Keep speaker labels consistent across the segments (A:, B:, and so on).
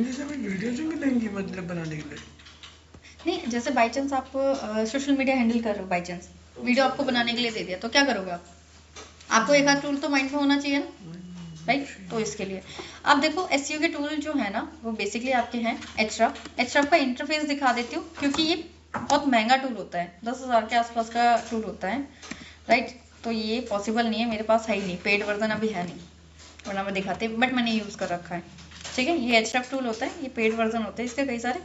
A: जैसे वीडियो जो मिलेंगी मतलब बनाने के लिए
B: नहीं, जैसे बाई चांस आप सोशल मीडिया हैंडल कर रहे हो, बाई चांस वीडियो आपको बनाने के लिए दे दिया तो क्या करोगे आप? आपको एक आध टूल तो माइंड में होना चाहिए ना, राइट? तो इसके लिए आप देखो एसईओ के टूल जो है ना वो बेसिकली आपके हैं एचरफ का इंटरफेस दिखा देती हूँ क्योंकि ये बहुत महंगा टूल होता है, 10,000 के आसपास का टूल होता है, राइट? तो ये पॉसिबल नहीं है, मेरे पास है ही नहीं, पेड वर्जन अभी है नहीं, वरना मैं दिखाती, बट मैंने यूज़ कर रखा है, ठीक है? ये एचरफ टूल होता है, ये पेड वर्जन होते हैं इसके कई सारे,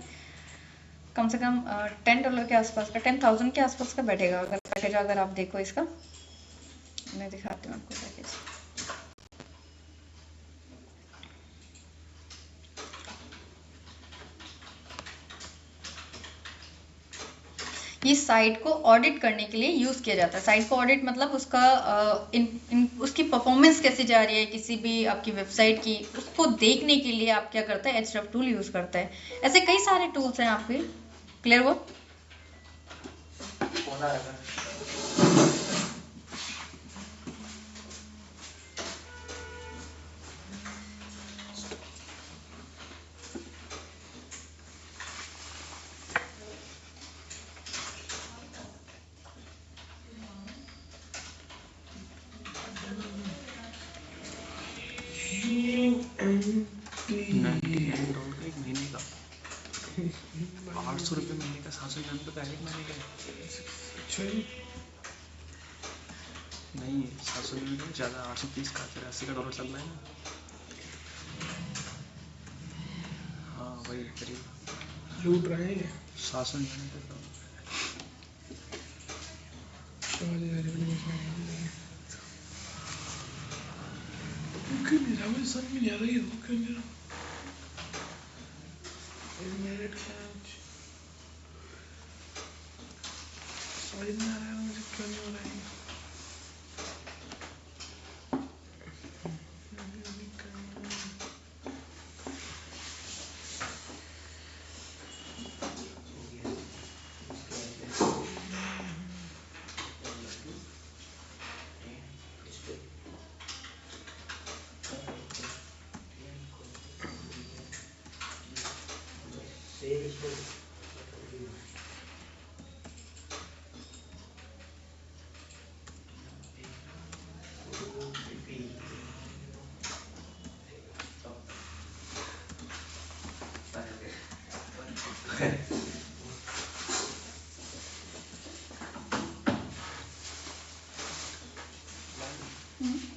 B: कम से कम $10 के आसपास का, 10,000 के आसपास का बैठेगा अगर पैकेज, अगर आप देखो इसका, मैं दिखाती हूँ आपको पैकेज। ये साइट को ऑडिट करने के लिए यूज किया जाता है। साइट को ऑडिट मतलब उसका उसकी परफॉर्मेंस कैसे जा रही है किसी भी आपकी वेबसाइट की, उसको देखने के लिए आप क्या करते हैं, एचरफ टूल यूज करते हैं। ऐसे कई सारे टूल्स हैं आपके, क्लियर हुआ?
C: $800 महीने का, 700 का एक महीने का नहीं, 700 ज़्यादा, 830 का, 83 का डॉलर चल रहा है ना। हाँ वही करीब
A: लूट रहे हैं
C: 700 का
A: mungkin bisa bisa menyala ya bukan ya merit catch soalnya orang sekian orang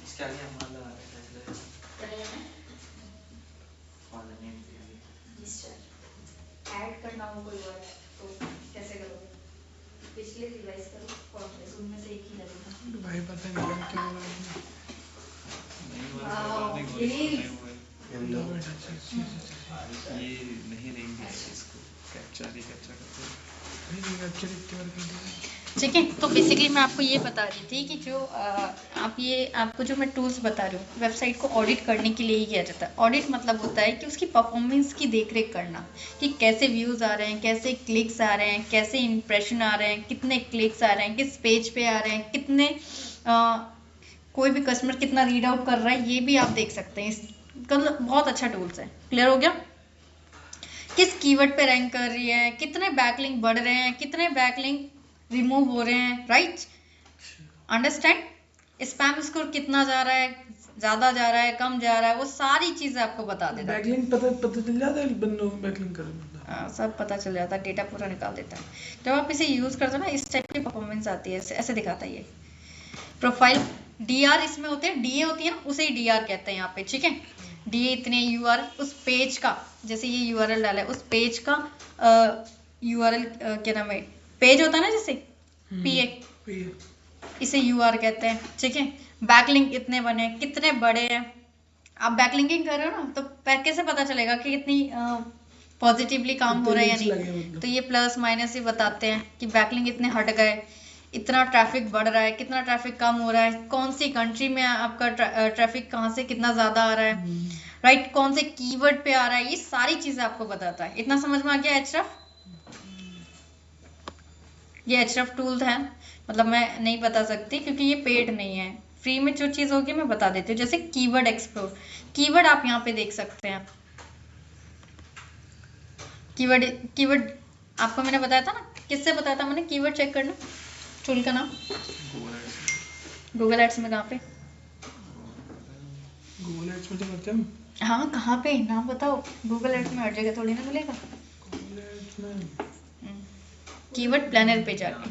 C: इसके आगे हम मान लगा रहे हैं
B: ऐड करना हो कोई वर्ड तो कैसे करोगे? पिछले रिवाइज करो कॉन्फ्रेंस, उनमें से एक ही लगेगा।
A: भाई पता नहीं क्या हो रहा है
C: ये नहीं रहेंगे, इसको कैप्चर ही कैप्चर करते हैं।
B: ठीक है, तो बेसिकली मैं आपको ये बता रही थी कि जो आपको जो मैं टूल्स बता रही हूँ, वेबसाइट को ऑडिट करने के लिए ही किया जाता है। ऑडिट मतलब होता है कि उसकी परफॉर्मेंस की देखरेख करना, कि कैसे व्यूज़ आ रहे हैं, कैसे क्लिक्स आ रहे हैं, कैसे इंप्रेशन आ रहे हैं, कितने क्लिक्स आ रहे हैं, किस पेज पे आ रहे हैं, कितने कोई भी कस्टमर कितना रीड आउट कर रहा है, ये भी आप देख सकते हैं। इसका बहुत अच्छा टूल्स है। क्लियर हो गया? किस कीवर्ड पे रैंक कर रही है, कितने बैकलिंक बढ़ रहे हैं, कितने बैकलिंक रिमूव हो रहे हैं, राइट? अंडरस्टैंड? स्पैम स्कोर कितना जा रहा है, ज्यादा जा रहा है, कम जा रहा है, वो सारी चीजें आपको बता देता है।
A: बैकलिंक पता चल जाता है बंदों को, बैकलिंक कर
B: सब पता चल जाता है, डेटा पूरा निकाल देता है। जब आप इसे यूज करते हो ना, इस टाइप की परफॉर्मेंस आती है, ऐसे दिखाता है ये प्रोफाइल। डीआर इसमें होते हैं, डीए होती है ना, उसे ही डीआर कहते हैं यहाँ पे, ठीक है? डीए इतने यूआर उस पेज का, जैसे ये यूआरएल डाला है, उस पेज का यूआरएल क्या नाम है, पेज होता है ना जैसे पीए, इसे यूआर कहते हैं, ठीक है? बैकलिंक इतने बने, कितने बड़े हैं। आप बैकलिंकिंग कर रहे हो ना, तो कैसे पता चलेगा कि कितनी पॉजिटिवली काम हो रहा है या नहीं? तो ये प्लस माइनस ही बताते हैं कि बैकलिंक इतने हट गए, इतना ट्रैफिक बढ़ रहा है, कितना ट्रैफिक कम हो रहा है, कौन सी कंट्री में आपका ट्रैफिक कहाँ से कितना ज्यादा आ रहा है, राइट? कौन से कीवर्ड पे आ रहा है, ये सारी चीजें आपको बताता है। इतना समझ में आ गया एचरफ? ये एचरफ टूल है, मतलब मैं नहीं बता सकती क्योंकि ये पेड नहीं है। फ्री में जो चीज होगी मैं बता देती हूँ। जैसे कीवर्ड एक्सप्लोर, कीवर्ड आप यहाँ पे देख सकते हैं, कीवर्ड कीवर्ड आपको मैंने बताया था ना, किससे बताया था मैंने कीवर्ड चेक करना, टूल का नाम गूगल एड्स में कहाँ पे?
A: गूगल एड्स में तो करते हैं हम।
B: हाँ कहाँ पे, नाम बताओ। गूगल एड्स में हर जगह थोड़ी ना मिलेगा।
A: गूगल एड्स में
B: कीवर्ड प्लानर पे जाके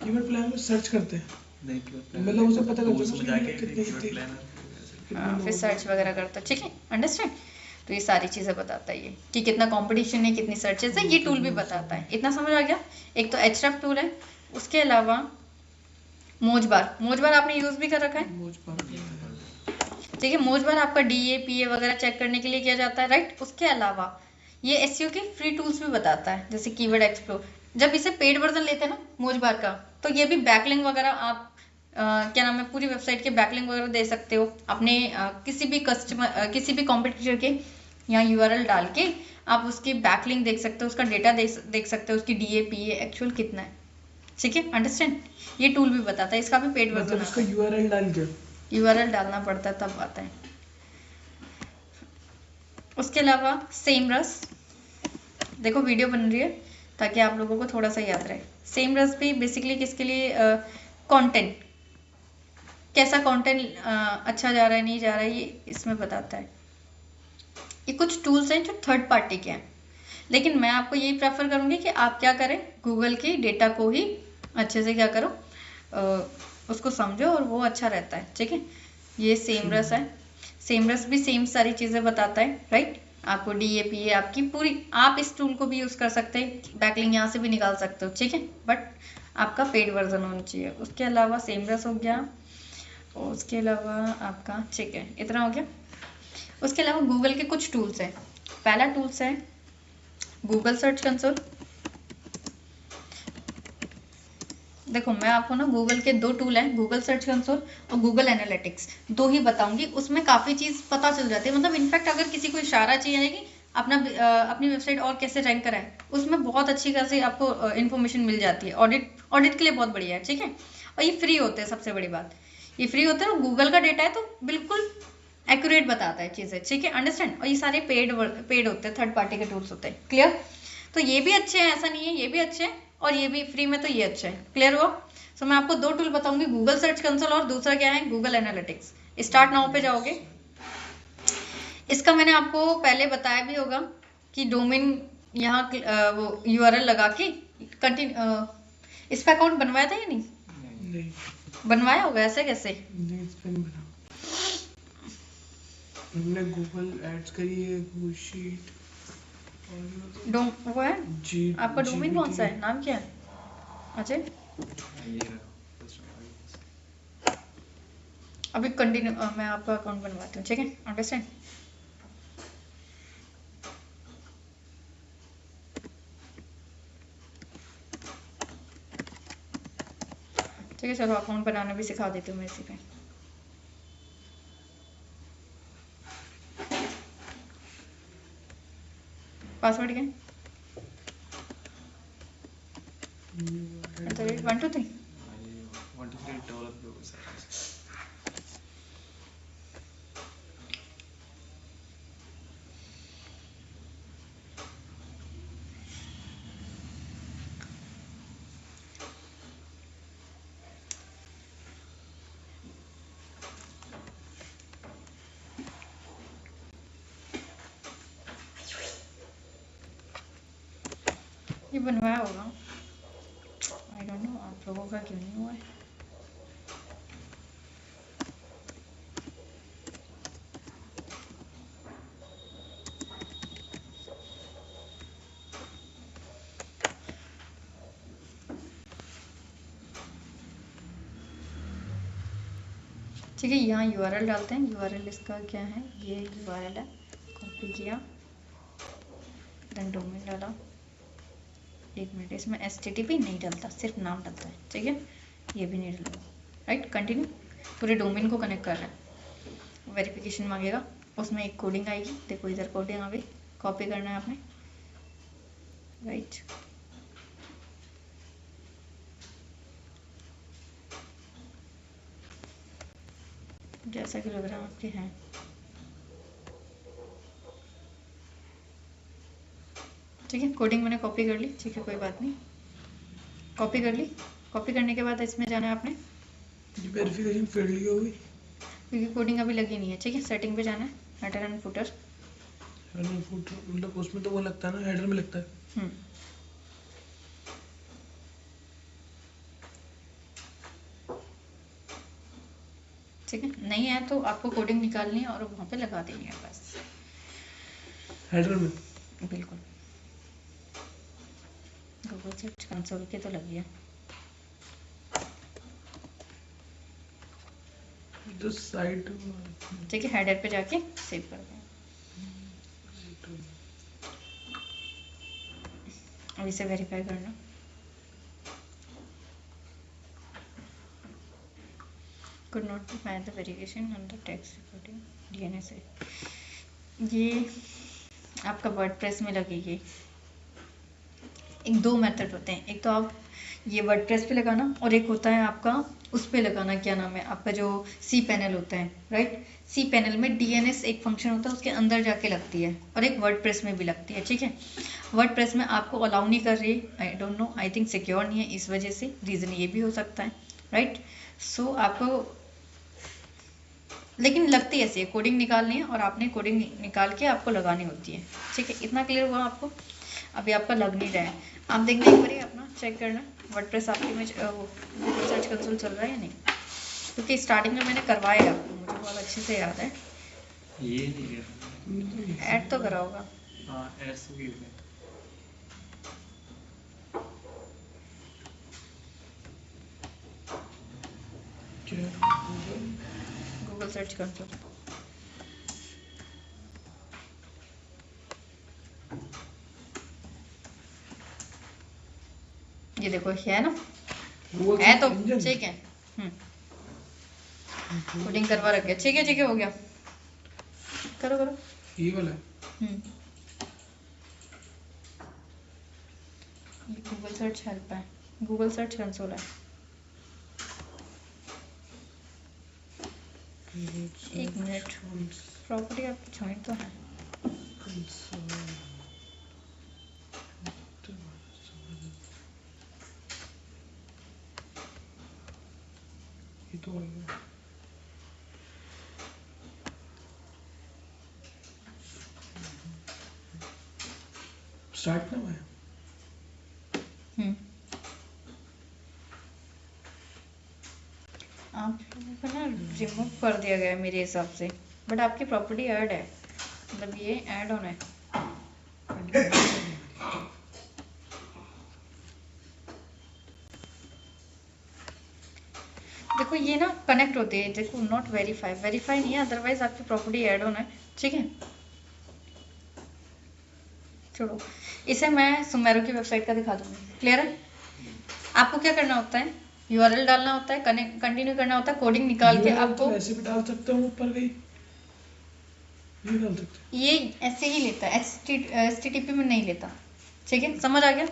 A: कीवर्ड प्लानर में सर्च करते हैं,
C: नहीं कीवर्ड
A: मतलब उसे पता
C: तो
A: करते
C: उसमें
A: हैं
C: जाके
A: कितने
C: कीवर्ड
A: कितने
C: प्लानर
B: फिर सर्च वगैरह करता है, ठीक है, अंडरस्टैंड। तो ये सारी चीज़ें बताता है ये कि कितना कंपटीशन है, कितनी सर्चेस है, ये टूल भी बताता है। इतना समझ आ गया। एक तो एचरेफ टूल है, उसके अलावा मोजबार आपने यूज़ भी कर रखा है, ठीक है। मोजबार आपका DA PA वगैरह चेक करने के लिए किया जाता है, राइट। उसके अलावा ये SEO के फ्री टूल्स भी बताता है, जैसे कीवर्ड एक्सप्लोर। जब इसे पेड वर्जन लेते हैं ना मोजबार का, तो ये भी बैकलिंक वगैरह आप क्या नाम है, पूरी वेबसाइट के बैकलिंक वगैरह दे सकते हो अपने किसी भी कस्टमर किसी भी कॉम्पिटिटर के यहाँ URL डाल के आप उसकी बैकलिंक देख सकते हो, उसका डेटा देख सकते हो, उसकी DA PA एक्चुअल कितना है, ठीक है, अंडरस्टैंड। ये टूल भी बताता है, इसका भी पेड वर्जन
A: मतलब उसका URL डाल के
B: URL डालना पड़ता है तब आता है। उसके अलावा सेमरस, देखो वीडियो बन रही है ताकि आप लोगों को थोड़ा सा याद रहे। सेमरस भी बेसिकली किसके लिए, कंटेंट, कैसा कंटेंट अच्छा जा रहा है नहीं जा रहा है, ये इसमें बताता है। ये कुछ टूल्स हैं जो थर्ड पार्टी के हैं, लेकिन मैं आपको यही प्रेफर करूंगी कि आप क्या करें, गूगल की डेटा को ही अच्छे से क्या करो, उसको समझो, और वो अच्छा रहता है, ठीक है। ये सेमरस है, सेमरस भी सेम सारी चीज़ें बताता है, राइट। आपको DA PA आपकी पूरी, आप इस टूल को भी यूज़ कर सकते हैं, बैकलिंक यहाँ से भी निकाल सकते हो, ठीक है, बट आपका पेड वर्जन होना चाहिए। उसके अलावा सेमरस हो गया, और उसके अलावा आपका, ठीक है, इतना हो गया। उसके अलावा गूगल के कुछ टूल्स हैं। पहला टूल्स है गूगल सर्च कंसोल। देखो मैं आपको ना गूगल के दो टूल हैं, गूगल सर्च कंसोल और गूगल एनालिटिक्स, दो ही बताऊंगी। उसमें काफ़ी चीज़ पता चल जाती है, मतलब इनफैक्ट अगर किसी को इशारा चाहिए कि अपनी वेबसाइट और कैसे रैंक कराए, उसमें बहुत अच्छी खासी आपको इन्फॉर्मेशन मिल जाती है। ऑडिट के लिए बहुत बढ़िया है, ठीक है। और ये फ्री होते हैं, सबसे बड़ी बात ये फ्री होते हैं, और गूगल का डेटा है तो बिल्कुल एक्यूरेट बताता है चीज़ें, ठीक है, अंडरस्टैंड। और ये सारे पेड होते हैं, थर्ड पार्टी के टूल्स होते हैं, क्लियर। तो ये भी अच्छे हैं, ऐसा नहीं है, ये भी अच्छे हैं, और ये भी फ्री में, तो ये अच्छा है, क्लियर हुआ। सो मैं आपको दो टूल बताऊंगी, गूगल सर्च कंसोल और दूसरा क्या है, गूगल एनालिटिक्स। स्टार्ट नाउ पे जाओगे, इसका मैंने आपको पहले बताया भी होगा कि डोमेन यहाँ वो URL लगा के कंटिन्यू, इस पे अकाउंट बनवाया था या नहीं?
A: नहीं
B: बनवाया होगा, ऐसे कैसे?
A: नहीं, इस पे नहीं बना। हमने गूगल एड्स करी है, गूगल शीट और
B: वो है
A: जी,
B: आपका डोमेन कौन सा है, नाम क्या है? अजय,
C: ये रहा
B: अभी कंटिन्यू, मैं आपका अकाउंट बनवाती हूँ, ठीक है, अंडरस्टैंड। ठीक है, चलो अकाउंट बनाना भी सिखा देती हूँ मैं इसी पे। पासवर्ड क्या है? 1 2 3
C: 1 2 3 डेवलप हो सर।
B: ये बनवाया होगा, आई डोंट नो आप लोगों का क्यों नहीं हुआ है। ठीक है, यहाँ URL डालते हैं, URL इसका क्या है, ये URL है, कॉपी किया, देन डोमेन डाला। 1 मिनट, इसमें HTTP नहीं डलता, सिर्फ नाम डलता है, ठीक है, ये भी नहीं डलता, राइट। कंटिन्यू, पूरे डोमेन को कनेक्ट कर रहे हैं, वेरिफिकेशन मांगेगा, उसमें एक कोडिंग आएगी, देखो इधर कोडिंग आ गई, कॉपी करना है आपने, राइट। जैसा कि लग रहा है आपके हैं, ठीक है, कोडिंग मैंने कॉपी कर ली, ठीक है कोई बात नहीं, कॉपी कर ली। कॉपी करने के बाद इसमें जाना है आपने,
A: वेरिफिकेशन फेल्ड होगी
B: क्योंकि कोडिंग अभी लगी नहीं है, ठीक है। सेटिंग पे जाना है, हेडर एंड फुटर,
A: मतलब उसमें तो वो लगता है ना, हेडर में लगता है।
B: ठीक है, नहीं है तो आपको कोडिंग निकालनी है और वहाँ पे लगा देनी है बस,
A: हेडर में।
B: बिल्कुल। गूगल सर्च कंसोल के तो लगी है।
A: जो साइट,
B: ठीक है, हेडर पे जाके सेव कर दें। अब इसे वेरीफाई करना, could not be find the verification on the text recording DNS है। ये आपका वर्डप्रेस में लगेगी। एक दो मेथड होते हैं, एक तो आप ये वर्डप्रेस पे लगाना और एक होता है आपका उस पे लगाना, क्या नाम है आपका, जो सी पैनल होता है, राइट। सी पैनल में DNS एक फंक्शन होता है, उसके अंदर जाके लगती है, और एक वर्डप्रेस में भी लगती है, ठीक है। वर्डप्रेस में आपको अलाउ नहीं कर रही, I don't know, I think secure नहीं है, इस वजह से, रीज़न ये भी हो सकता है, राइट। सो आपको लेकिन लगती है ऐसे, कोडिंग निकालनी है और आपने कोडिंग निकाल के आपको लगानी होती है, ठीक है। इतना क्लियर हुआ आपको? अभी आपका लग नहीं रहा है, आप देखना एक बार अपना चेक करना वर्डप्रेस आपके में गूगल सर्च कंसोल चल रहा है या नहीं, क्योंकि स्टार्टिंग में मैंने करवाया आपको, मुझे बहुत अच्छे से याद है।
C: ये नहीं कर,
B: ऐड तो करा होगा।
C: हाँ ऐड्स भी हो गए।
B: गूगल सर्च कंसोल, ये देखो है ना, है तो ठीक है। कोडिंग करवा रखे, ठीक है, ठीक है, हो गया, करो करो।
A: ये वाला
B: ये गूगल सर्च हेल्प है, गूगल सर्च कंसोल है। एक मिनट, प्रॉपर्टी आपकी ज्वाइन तो है,
A: ये तो स्टार्ट ना है।
B: आप लोगों को ना रिमूव कर दिया गया है मेरे हिसाब से, बट आपकी प्रॉपर्टी ऐड है, मतलब ये ऐड ऑन है। देखो ये ना कनेक्ट होते हैं, देखो नॉट वेरीफाई, वेरीफाई नहीं है, अदरवाइज आपकी प्रॉपर्टी ऐड ऑन है, ठीक है। छोड़ो इसे, मैं सुमेरो की वेबसाइट का दिखा दूंगी, क्लियर है। आपको क्या करना होता है, URL डालना होता है, कंटिन्यू करना होता है, कोडिंग निकाल के आपको
A: तो ऐसे भी डाल सकते हो, ऊपर गई ये डाल सकते,
B: ये ऐसे ही लेता है, HTTP में नहीं लेता, ठीक है, समझ आ गया।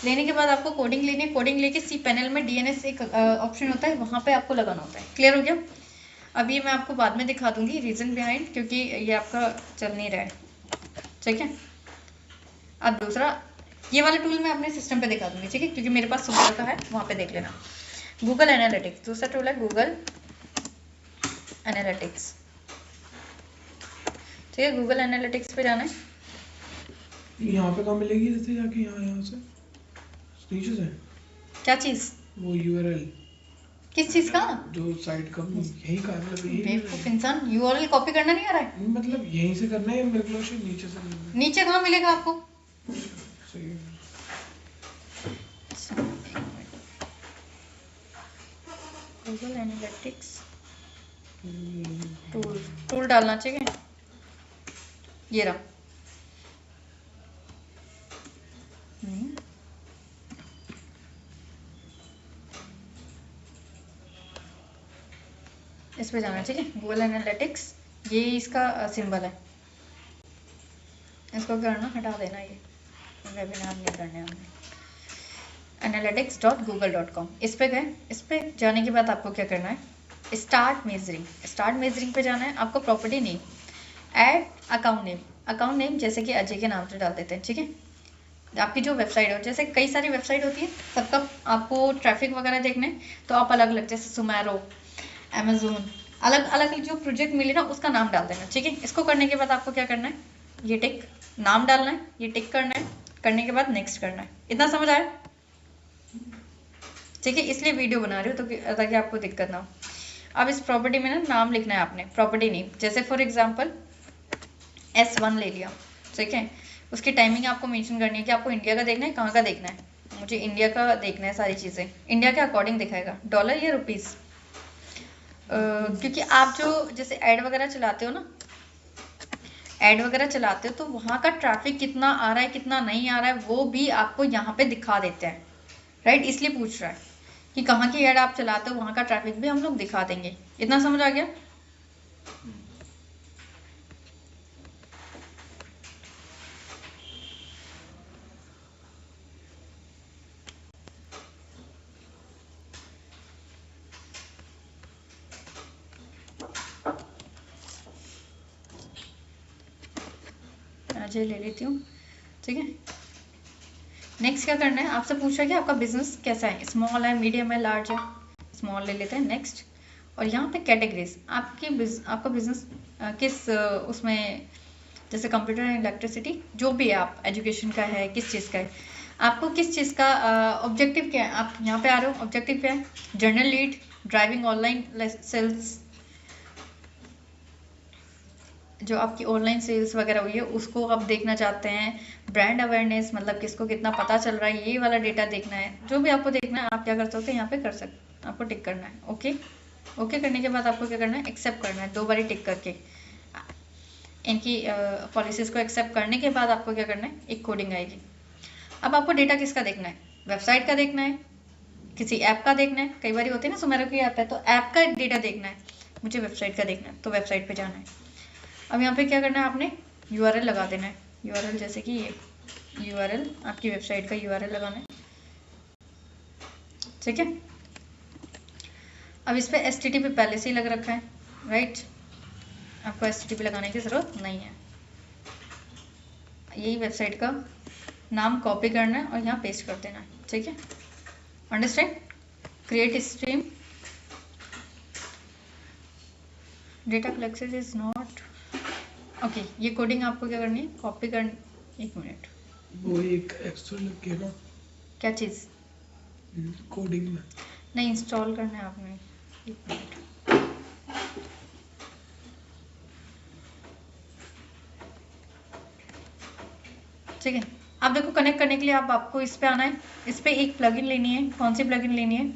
B: लेने के बाद आपको कोडिंग लेनी है, कोडिंग लेके सी पैनल में DNS एक ऑप्शन होता है, वहाँ पे आपको लगाना होता है, क्लियर हो गया। अब ये मैं आपको बाद में दिखा दूंगी रीजन बिहाइंड, क्योंकि ये आपका चल नहीं रहा है, ठीक है। अब दूसरा ये वाला टूल मैं अपने सिस्टम पे दिखा दूंगी, ठीक है, क्योंकि मेरे पास सुपर का है, वहाँ पे देख लेना। गूगल एनालिटिक्स दूसरा टूल है, गूगल एनालिटिक्स, ठीक है। गूगल एनालिटिक्स पे जाना है,
A: यहाँ पे कहाँ मिलेगी, जैसे जाके यहाँ से नीचे से
B: क्या चीज,
A: वो URL,
B: किस चीज का,
A: जो साइट का, यही का मतलब यही
B: बेवकूफ इंसान, URL कॉपी करना नहीं आ रहा है,
A: मतलब यहीं से करना है, मेरे को शायद नीचे से करना है।
B: नीचे कहाँ मिलेगा आपको,
A: सही है।
B: गूगल एनालिटिक्स टूल डालना चाहिए, ये रहा। इस पे जाना, ठीक है, गूगल एनालिटिक्स, ये इसका सिंबल है, इसको करना हटा देना, ये वेबिनार नहीं करने हमने। analytics.google.com, इस पे गए, इस पे जाने के बाद आपको क्या करना है, स्टार्ट मेजरिंग पे जाना है आपको, property name, add account name जैसे कि अजय के नाम से डाल देते हैं, ठीक है। आपकी जो वेबसाइट हो, जैसे कई सारी वेबसाइट होती है, सबका आपको ट्रैफिक वगैरह देखने तो आप अलग अलग, जैसे सुमेरो, अमेजोन, अलग अलग जो प्रोजेक्ट मिले ना उसका नाम डाल देना, ठीक है। इसको करने के बाद आपको क्या करना है, ये टिक नाम डालना है, ये टिक करना है, करने के बाद नेक्स्ट करना है। इतना समझ आया? ठीक है, इसलिए वीडियो बना रही हूँ तो ताकि आपको दिक्कत ना हो। अब इस प्रॉपर्टी में ना नाम लिखना है आपने, प्रॉपर्टी नेम, जैसे फॉर एग्जांपल S1 ले लिया, ठीक है। उसकी टाइमिंग आपको मेंशन करनी है कि आपको इंडिया का देखना है, कहाँ का देखना है। मुझे इंडिया का देखना है, सारी चीज़ें इंडिया के अकॉर्डिंग दिखाएगा, डॉलर या रुपीज़। क्योंकि आप जो जैसे ऐड वगैरह चलाते हो ना, ऐड वगैरह चलाते हो तो वहाँ का ट्रैफिक कितना आ रहा है कितना नहीं आ रहा है वो भी आपको यहाँ पे दिखा देते हैं, राइट। इसलिए पूछ रहा है कि कहाँ की ऐड आप चलाते हो, वहाँ का ट्रैफिक भी हम लोग दिखा देंगे। इतना समझ आ गया? अजय ले लेती हूँ, ठीक है। नेक्स्ट क्या करना है, आपसे पूछा कि आपका बिजनेस कैसा है, स्मॉल है, मीडियम है, लार्ज है। स्मॉल ले लेते हैं, नेक्स्ट। और यहाँ पे कैटेगरीज, आपका बिजनेस किस उसमें, जैसे कंप्यूटर एंड इलेक्ट्रिसिटी, जो भी है, आप एजुकेशन का है, किस चीज़ का है, आपको किस चीज़ का ऑब्जेक्टिव क्या है। आप यहाँ पे आ रहे हो, ऑब्जेक्टिव क्या है, general lead, driving online sales, जो आपकी ऑनलाइन सेल्स वगैरह हुई है उसको आप देखना चाहते हैं। ब्रांड अवेयरनेस, मतलब किसको कितना पता चल रहा है, ये वाला डेटा देखना है। जो भी आपको देखना है आप क्या कर सकते हैं, यहाँ पे कर सकते, आपको टिक करना है। ओके, ओके करने के बाद आपको क्या करना है, एक्सेप्ट करना है, 2 बारी टिक करके। इनकी पॉलिसीज़ को एक्सेप्ट करने के बाद आपको क्या करना है, एक कोडिंग आएगी। अब आपको डेटा किसका देखना है, वेबसाइट का देखना है, किसी ऐप का देखना है। कई बार होती है ना, सुमेरो की ऐप है तो ऐप का डेटा देखना है, मुझे वेबसाइट का देखना है तो वेबसाइट पे जाना है। अब यहाँ पे क्या करना है, आपने URL लगा देना है। URL जैसे कि ये URL, आपकी वेबसाइट का URL लगाना है, ठीक है। अब इस पे HTTP पहले से ही लग रखा है, राइट। आपको HTTP लगाने की ज़रूरत नहीं है। यही वेबसाइट का नाम कॉपी करना है और यहाँ पेस्ट कर देना है, ठीक है। Understand? Create stream, data collection is not okay. ये कोडिंग आपको क्या करनी है, कॉपी करनी। 1 मिनट,
A: वो एक एक्स्ट्रा लग गया ना
B: क्या चीज़,
A: कोडिंग में,
B: नहीं इंस्टॉल करना है आपने। 1 मिनट, ठीक है। अब देखो, कनेक्ट करने के लिए आपको इस पे आना है। इस पे एक प्लगइन लेनी है। कौन सी प्लगइन लेनी है,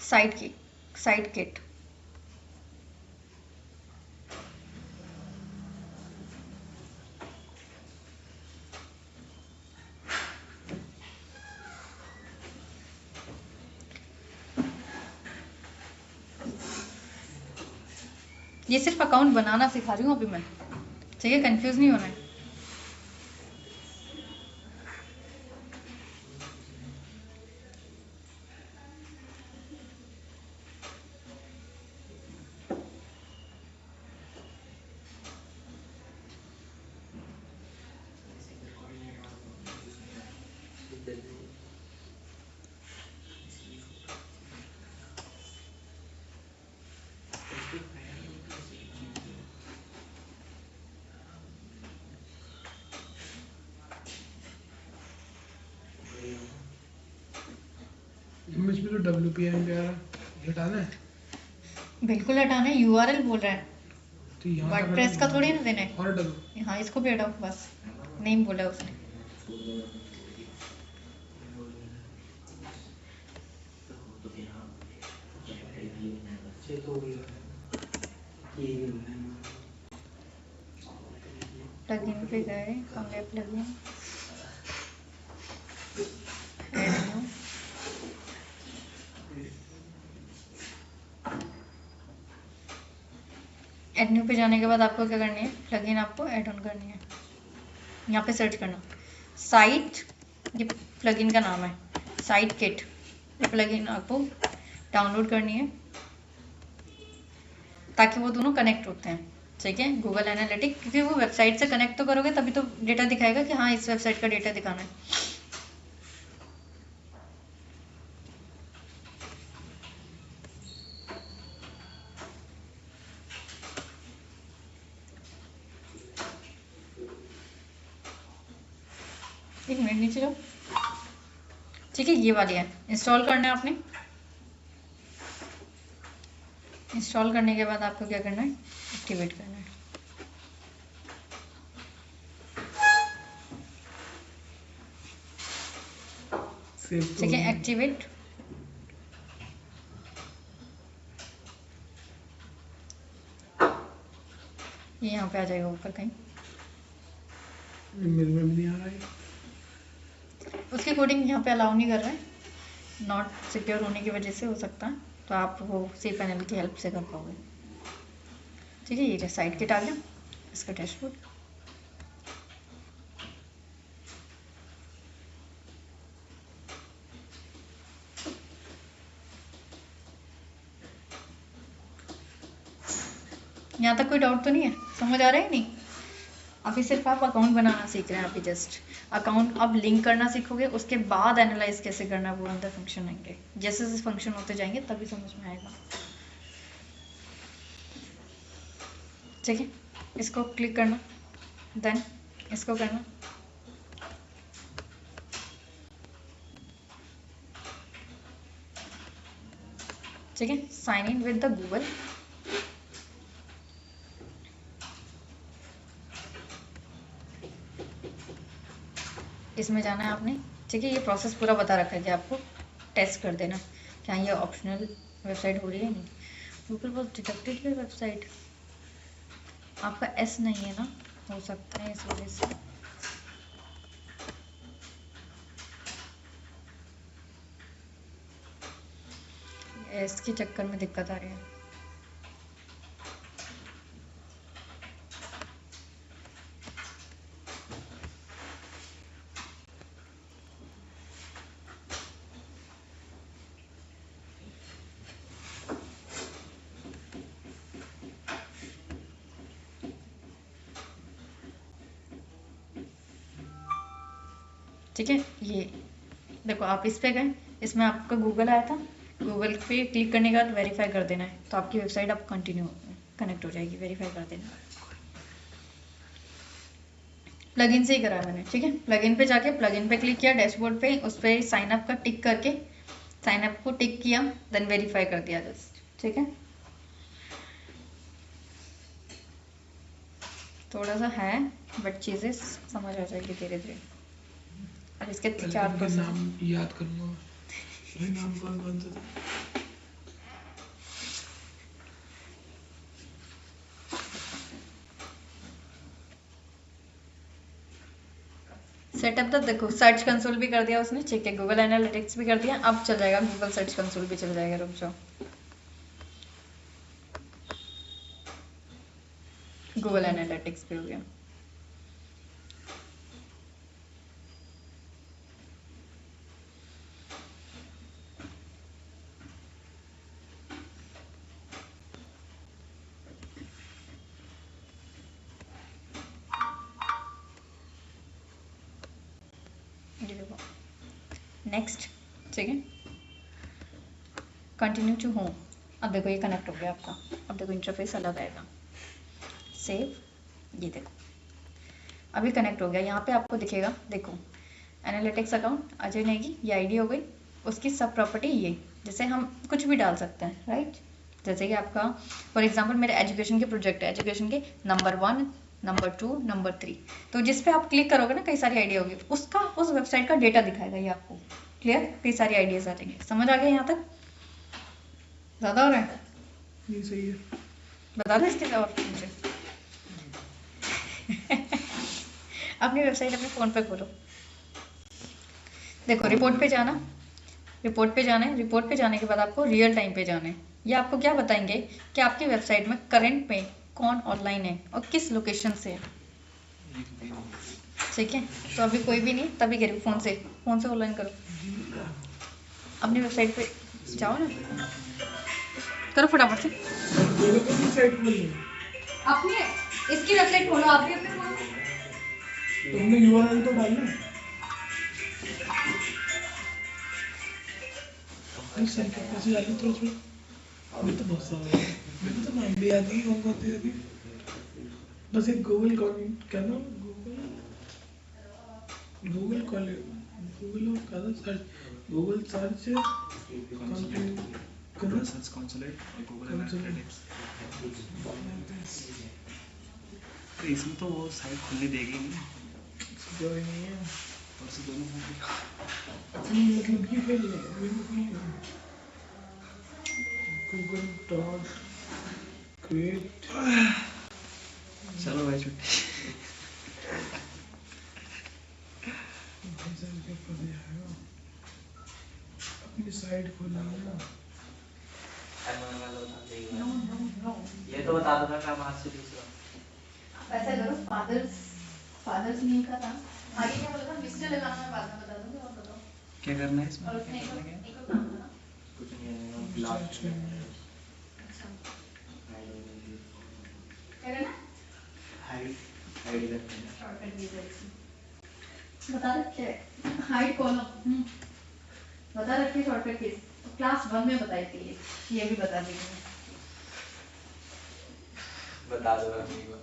B: साइट किट। ये सिर्फ अकाउंट बनाना सिखा रही हूँ अभी मैं, ठीक है, कंफ्यूज नहीं होना है।
A: इमेज में जो WPM पे आ रहा है हटाना है,
B: बिल्कुल हटाना है, URL बोल रहा है,
A: तो यहाँ
B: वर्डप्रेस का थोड़ी ना देना है।
A: और डालो,
B: हाँ, इसको भी हटाओ, बस नेम बोला उसने। प्लगइन पे गए, कहाँ गए plugin, add new, add new पे जाने के बाद आपको क्या करनी है, प्लगइन आपको ऐड ऑन करनी है। यहाँ पे सर्च करना साइट, ये प्लगइन का नाम है, साइट किट। ये प्लगइन आपको डाउनलोड करनी है ताकि वो दोनों कनेक्ट होते हैं। ठीक है, गूगल एनालिटिक, क्योंकि वो वेबसाइट से कनेक्ट तो करोगे तभी तो डेटा दिखाएगा कि हाँ इस वेबसाइट का डेटा दिखाना है। एक मिनट नीचे जाओ। ठीक है, ये वाली है, इंस्टॉल करना है आपने। इंस्टॉल करने के बाद आपको क्या करना है, एक्टिवेट करना है। ठीक है, एक्टिवेट। ये यहाँ पे आ जाएगा ऊपर कहीं,
A: मेरे में भी नहीं आ रहा है।
B: उसकी कोडिंग यहाँ पे अलाउ नहीं कर रहा है, नॉट सिक्योर होने की वजह से हो सकता है, तो आप वो cPanel की हेल्प से कर पाओगे। ठीक है, ये साइट किट आ गया, इसका डैशबोर्ड। यहाँ तक कोई डाउट तो नहीं है, समझ आ रहा है नहीं? अभी सिर्फ आप अकाउंट बनाना सीख रहे हैं, अभी जस्ट अकाउंट अब लिंक करना सीखोगे, उसके बाद एनालाइज कैसे करना है वो अंदर फंक्शन आएंगे। जैसे जैसे फंक्शन होते जाएंगे तभी समझ में आएगा। ठीक है, इसको क्लिक करना, देन इसको करना, ठीक है, sign in with the Google. इसमें जाना है आपने। ठीक है, ये प्रोसेस पूरा बता रखा है कि आपको टेस्ट कर देना क्या ये ऑप्शनल वेबसाइट हो रही है नहीं। Google was detected your website, आपका एस नहीं है ना, हो सकता है इस वजह से। एस के चक्कर में दिक्कत आ रही है। ठीक है, ये देखो आप इस पे गए, इसमें आपका गूगल आया था, गूगल पे क्लिक करने के बाद वेरीफाई कर देना है, तो आपकी वेबसाइट अब कंटिन्यू कनेक्ट हो जाएगी। वेरीफाई कर देना, प्लगइन से ही करा मैंने। ठीक है, प्लगइन पे जाके प्लगइन पे क्लिक किया, डैशबोर्ड पे उस पर साइन अप का टिक करके साइन अप को टिक किया, देन वेरीफाई कर दिया जस्ट। ठीक है, थोड़ा सा है बट चीज़ें समझ आ जाएगी धीरे धीरे। अब इसके
A: पहले
B: 4
A: उनके नाम याद करूंगा, वही नाम कौन सा था।
B: सेटअप तो देखो, सर्च कंसोल भी कर दिया उसने। ठीक है, गूगल एनालिटिक्स भी कर दिया, अब चल जाएगा गूगल सर्च कंसोल भी चल जाएगा। रुक जाओ, गूगल एनालिटिक्स भी हो गया। ये देखो नेक्स्ट। ठीक है, कंटिन्यू टू होम। अब देखो ये कनेक्ट हो गया आपका। अब देखो इंटरफेस अलग आएगा। सेव, ये देखो अभी कनेक्ट हो गया। यहाँ पे आपको दिखेगा, देखो एनालिटिक्स अकाउंट अजय नेगी, ये आईडी हो गई। उसकी सब प्रॉपर्टी ये, जैसे हम कुछ भी डाल सकते हैं, राइट। जैसे कि आपका फॉर एग्जांपल मेरे एजुकेशन के प्रोजेक्ट है, एजुकेशन के नंबर 1, नंबर 2, नंबर 3, तो जिस पे आप क्लिक करोगे ना कई सारी आइडिया होगी, उसका उस वेबसाइट का डेटा दिखाएगा ये आपको। क्लियर, कई सारी आइडियाज आ जाएंगे। समझ आ गया यहाँ तक? ज़्यादा हो रहा है?
A: ये सही है,
B: बता दो इसके और मुझे। अपनी वेबसाइट अपने फ़ोन पे खोलो। देखो रिपोर्ट पे जाना, रिपोर्ट पे जाना है। रिपोर्ट पे जाने के बाद आपको रियल टाइम पे जाना है। ये आपको क्या बताएंगे कि आपकी वेबसाइट में करंट में कौन ऑनलाइन है और किस लोकेशन से है। ठीक है, तो अभी कोई भी नहीं, तभी कह रही हूँ फ़ोन से ऑनलाइन करो। अपनी वेबसाइट पे जाओ ना, करो फटाफट से।
A: साइट खोल लो।
B: अपनी इसकी वेबसाइट खोलो, आप भी अपने खोलो।
A: तुमने यूआरएल तो डालना है। इस सर के पैसे डालने थोड़ा थोड़ा। मैं तो बहुत सारा है। मेरे को तो नाम भी याद नहीं कौन कौन थे अभी। बस एक गूगल कौन क्या नाम गूगल कॉल गूगल और क्या था search Google search
C: Google search console और गूगल एनालिटिक्स। तो इसमें तो वो साइट खुलने देगी नहीं,
A: जो ही नहीं है
C: और से दोनों होंगे।
A: अपनी मतलब ये फेल है गूगल डॉट क्रिएट।
C: चलो भाई छुट्टी।
A: अपनी साइट खोलना है ना।
D: ये तो बता दो ना काम आज से दूसरा।
B: ऐसा करो, फादर्स नेम का था, आगे क्या बोला था, मिस्टर लगाना, मैं बाद में बता दूंगी, और बताओ।
C: क्या करना है इसमें?
B: और उसमें एक और काम था ना।
D: कुछ नहीं है लास्ट में
B: अच्छा, क्या करना?
D: हाइड हाइड करना है।
B: शॉर्टकट कीज है इसमें। बता रखे हाइड कॉलम, बता रखे शॉर्टकट कीज, तो क्लास 1 में बताई थी ये भी बता देंगे।
D: बता दो अभी को।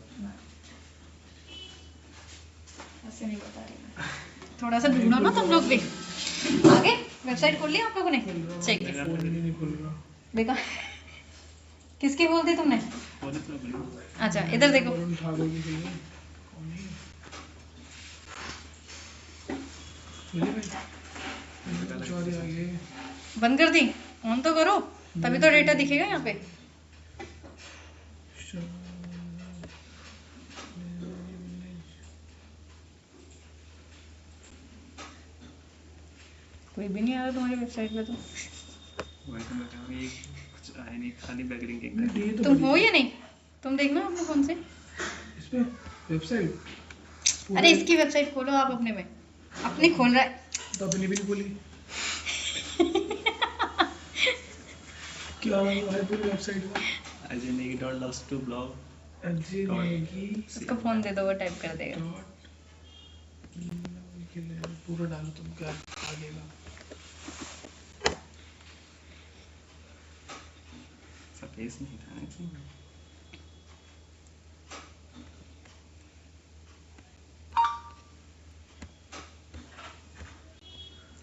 B: ऐसे नहीं बता रही मैं, थोड़ा सा ढूंढो ना तुम लोग भी। आगे वेबसाइट खोल ली आप लोगों ने? चेक
A: फोन ही नहीं खुल रहा।
B: देखा किसकी बोल दी तुमने?
C: बोले तो बोलो।
B: अच्छा इधर देखो,
A: वरुण ठाकुर की चाहिए कौन है बोले भाई चौधरी आ गए।
B: बंद कर दी, ऑन तो करो तभी तो डेटा दिखेगा यहाँ पे। कोई भी नहीं आ रहा तुम्हारी वेबसाइट पे तो।
C: वही तो मैं कह रहा हूँ, ये कुछ आया नहीं, खाली बैकलिंक एक
A: नहीं, ये तो
B: तुम
A: बड़ी-
B: हो या नहीं? तुम देखना अपने फोन से।
A: इस पे वेबसाइट
B: अरे इसकी वेबसाइट खोलो आप अपने में, अपनी खोल रहा है।
A: तो अपनी भी नहीं खोली क्या है पूरी वेबसाइट का
C: Ajay Negi dot loves to blog.
A: Ajay Negi
B: उसको फोन दे दो, वो टाइप कर देगा।
A: डॉट पूरा डालो तुम क्या आगेगा।
C: स्पेस नहीं था ना इसमें।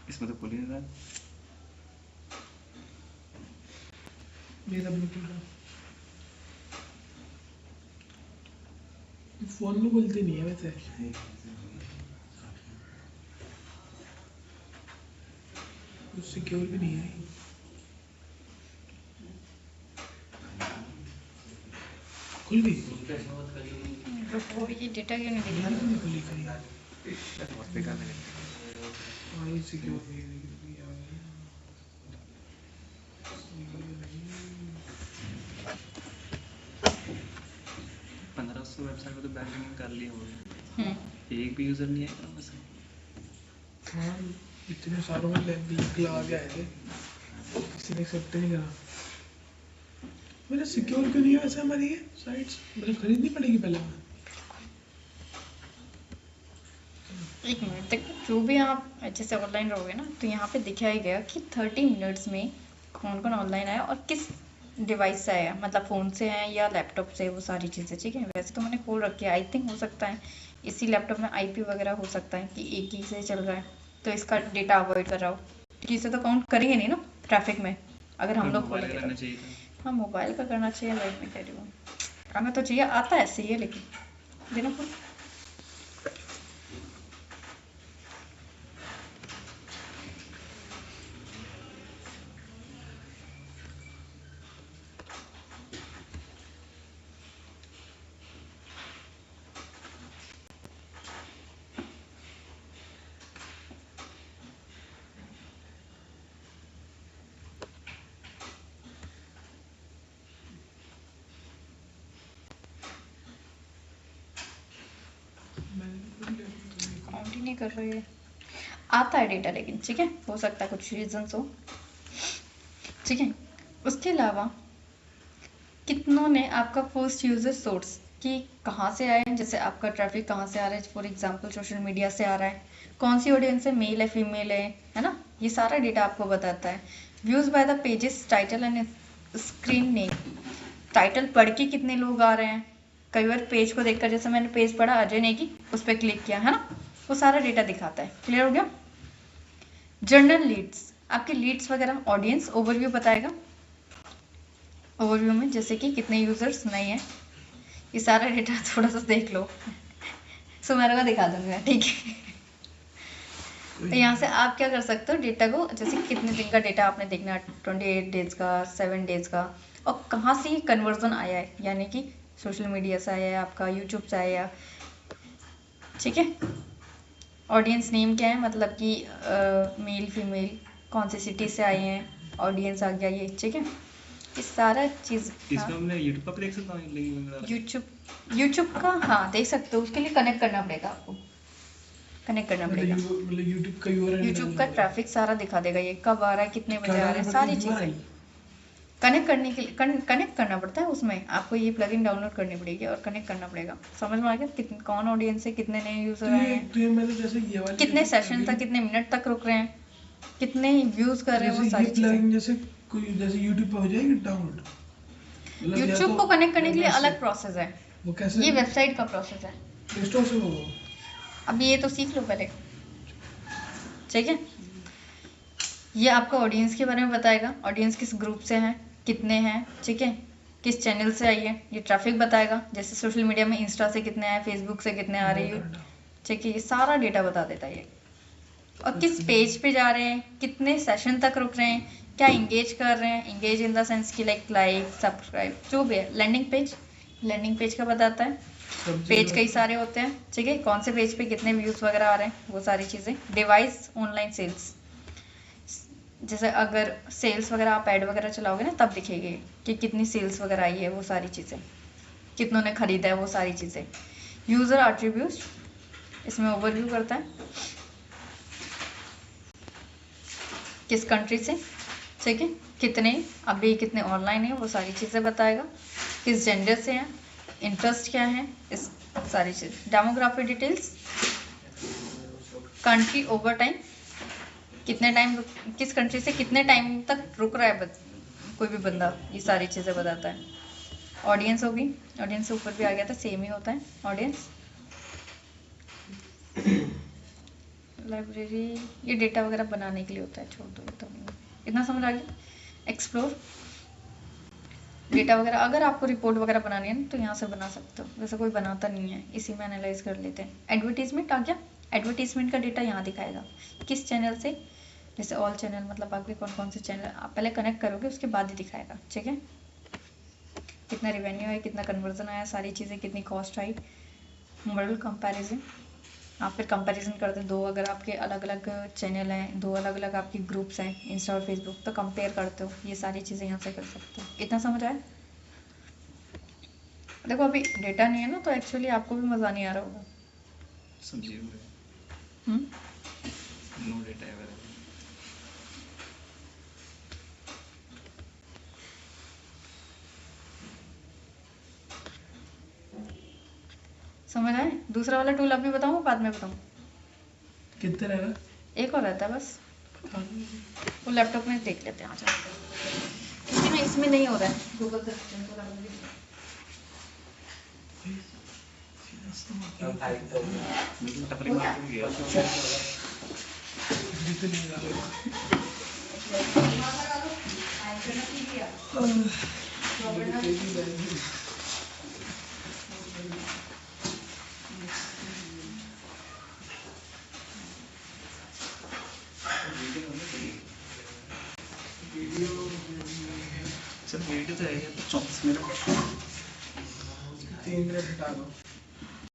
C: इसमें तो खुल ही नहीं रहा।
A: मेरा ब्लूटूथ का फोन में खुलती नहीं है वैसे। सिक्योर भी नहीं है। खुल गई
B: वो ये डेटा क्यों नहीं दिख
A: यार
B: रहा?
A: नहीं खुली कहीं।
C: बहुत बेकार लगे।
A: हाँ ये सिक्योर नहीं है लेकिन ये आ गई।
C: 1500 वेबसाइट पे तो बैकलिंक कर लिए होंगे, एक भी यूजर नहीं आएगा बस।
A: हाँ इतने सारों में लिंक लगा के आए थे, किसी ने एक्सेप्ट नहीं करा। मेरे सिक्योर क्यों नहीं है वैसे हमारी ये साइट्स? मतलब खरीदनी पड़ेगी पहले हमें।
B: एक मिनट देखो, जो भी आप जैसे ऑनलाइन रहोगे ना तो यहाँ पे दिखाया गया कि 30 मिनट्स में कौन कौन ऑनलाइन आया और किस डिवाइस से आया, मतलब फ़ोन से है या लैपटॉप से, वो सारी चीज़ें। ठीक है, वैसे तो मैंने खोल रखी है, आई थिंक हो सकता है इसी लैपटॉप में आईपी वगैरह हो सकता है कि एक ही से चल रहा है तो इसका डेटा अवॉइड कर रहा हो, क्योंकि इसे तो काउंट करेंगे नहीं ना ट्रैफिक में अगर हम लोग
C: मोबाइल
B: खोलेंगे
C: करना
B: तो।
C: चाहिए था।
B: हाँ मोबाइल का करना चाहिए, लाइट में कह रही हूँ, आना तो चाहिए, आता है ऐसे ही है लेकिन देना फोन। काउंट ही नहीं कर रही है, आता है डेटा लेकिन। ठीक है, हो सकता है कुछ रीजंस हो। ठीक है, उसके अलावा कितनों ने आपका फर्स्ट यूजर सोर्स कि कहाँ से आए हैं, जैसे आपका ट्रैफिक कहाँ से आ रहा है, फॉर एग्जांपल सोशल मीडिया से आ रहा है, कौन सी ऑडियंस है, मेल है फीमेल है ना, ये सारा डेटा आपको बताता है। Views by the pages, title and screen name, title पढ़ के कितने लोग आ रहे हैं, कई बार पेज को देखकर, जैसे मैंने पेज पढ़ा अजय नेगी, उस पर क्लिक किया है ना, वो सारा डेटा दिखाता है। क्लियर हो गया। जर्नल लीड्स, आपके लीड्स वगैरह, ऑडियंस ओवरव्यू बताएगा। ओवरव्यू में जैसे कि कितने यूजर्स नए हैं, ये सारा डेटा थोड़ा सा देख लो। सुमेरा को दिखा दूंगा, ठीक है। तो यहाँ से आप क्या कर सकते हो, डेटा को, जैसे कितने दिन का डेटा आपने देखना है, 28 डेज का, 7 डेज का, और कहाँ से ये कन्वर्जन आया है, यानी कि सोशल मीडिया से आया है, आपका यूट्यूब से आया, ठीक है। ऑडियंस नेम क्या है, मतलब कि मेल फीमेल, कौन सी सिटी से आए हैं, ऑडियंस आ गया ये, ठीक है। ये सारा चीज़
C: इसमें हमने यूट्यूब पर देख सकता हूँ लिंक वगैरह।
B: यूट्यूब का हाँ देख सकते हो, उसके लिए कनेक्ट करना पड़ेगा आपको, कनेक्ट करना पड़ेगा।
A: मतलब यूट्यूब का यूआरएल,
B: यूट्यूब का ट्रैफिक सारा दिखा देगा, ये कब आ रहा है, कितने बजे आ रहा है, सारी चीज़ें कनेक्ट करने के लिए कनेक्ट करना पड़ता है। उसमें आपको ये प्लगइन डाउनलोड करनी पड़ेगी और कनेक्ट करना पड़ेगा। समझ में आ गया कितने कौन ऑडियंस है, कितने नए यूजर आए हैं, कितने सेशन तक, कितने मिनट तक रुक रहे हैं, कितने व्यूज कर रहे हैं, वो सारी चीजें।
A: जैसे कोई जैसे यूट्यूब पे हो जाएगी डाउनलोड,
B: यूट्यूब को कनेक्ट करने के लिए अलग प्रोसेस है,
A: वो कैसे,
B: ये वेबसाइट का प्रोसेस है।
A: प्ले स्टोर से वो,
B: अब ये तो सीख लो पहले, ठीक है। ये आपको ऑडियंस के बारे में बताएगा, ऑडियंस किस ग्रुप से है, कितने हैं, ठीक है, किस चैनल से आई है। ये ट्रैफिक बताएगा, जैसे सोशल मीडिया में इंस्टा से कितने आए, फेसबुक से कितने आ रही है, ठीक है, ये सारा डेटा बता देता है ये। और किस पेज पे जा रहे हैं, कितने सेशन तक रुक रहे हैं, क्या इंगेज कर रहे हैं, इंगेज इन द सेंस की लाइक सब्सक्राइब, जो भी है। लैंडिंग पेज का बताता है, पेज कई सारे होते हैं, ठीक है, कौन से पेज पे कितने व्यूज वगैरह आ रहे हैं, वो सारी चीज़ें। डिवाइस, ऑनलाइन सेल्स, जैसे अगर सेल्स वगैरह आप ऐड वगैरह चलाओगे ना, तब दिखेगी कि कितनी सेल्स वगैरह आई है, वो सारी चीज़ें, कितनों ने खरीदा है, वो सारी चीज़ें। यूज़र एट्रीब्यूट्स, इसमें ओवरव्यू करता है, किस कंट्री से, ठीक है, कितने अभी कितने ऑनलाइन है, वो सारी चीज़ें बताएगा। किस जेंडर से हैं, इंटरेस्ट क्या है, इस सारी चीज़। Demography details, country over time, कितने टाइम, किस कंट्री से कितने टाइम तक रुक रहा है कोई भी बंदा, ये सारी चीज़ें बताता है। ऑडियंस होगी, ऑडियंस से ऊपर भी आ गया था, सेम ही होता है ऑडियंस। लाइब्रेरी, ये डेटा वगैरह बनाने के लिए होता है, छोड़ दो तो इतना समझ आ गया। एक्सप्लोर, डेटा वगैरह, अगर आपको रिपोर्ट वगैरह बनानी है ना तो यहाँ से बना सकते हो, वैसे कोई बनाता नहीं है, इसी में एनालाइज कर लेते हैं। एडवर्टीजमेंट आ गया, एडवर्टीजमेंट का डेटा यहाँ दिखाएगा, किस चैनल से, जैसे ऑल चैनल, मतलब आपके कौन कौन से चैनल आप पहले कनेक्ट करोगे, उसके बाद ही दिखाएगा, ठीक है। कितना रिवेन्यू है, कितना कन्वर्जन आया, सारी चीज़ें, कितनी कॉस्ट आई। मॉडल कंपैरिजन, आप फिर कंपैरिजन करते हैं, दो अगर आपके अलग अलग चैनल हैं, दो अलग अलग आपके ग्रुप्स हैं, इंस्टा और फेसबुक, तो कंपेयर करते हो, ये सारी चीज़ें यहाँ से कर सकते हो। इतना समझ आया। देखो अभी डेटा नहीं है ना, तो एक्चुअली आपको भी मज़ा नहीं आ रहा होगा।
C: समझिए, नो डेटा अवेलेबल।
B: समझ आए। दूसरा वाला टूल अभी बताऊँ, बाद में बताऊँ?
A: कितने रहेगा?
B: एक और रहता है बस, वो लैपटॉप में देख लेते हैं। आ जाओ, क्योंकि ना इसमें नहीं हो रहा है गूगल से।
C: सर वीडियो तो है 34 मिनट,
A: 3 मिनट हटा दो।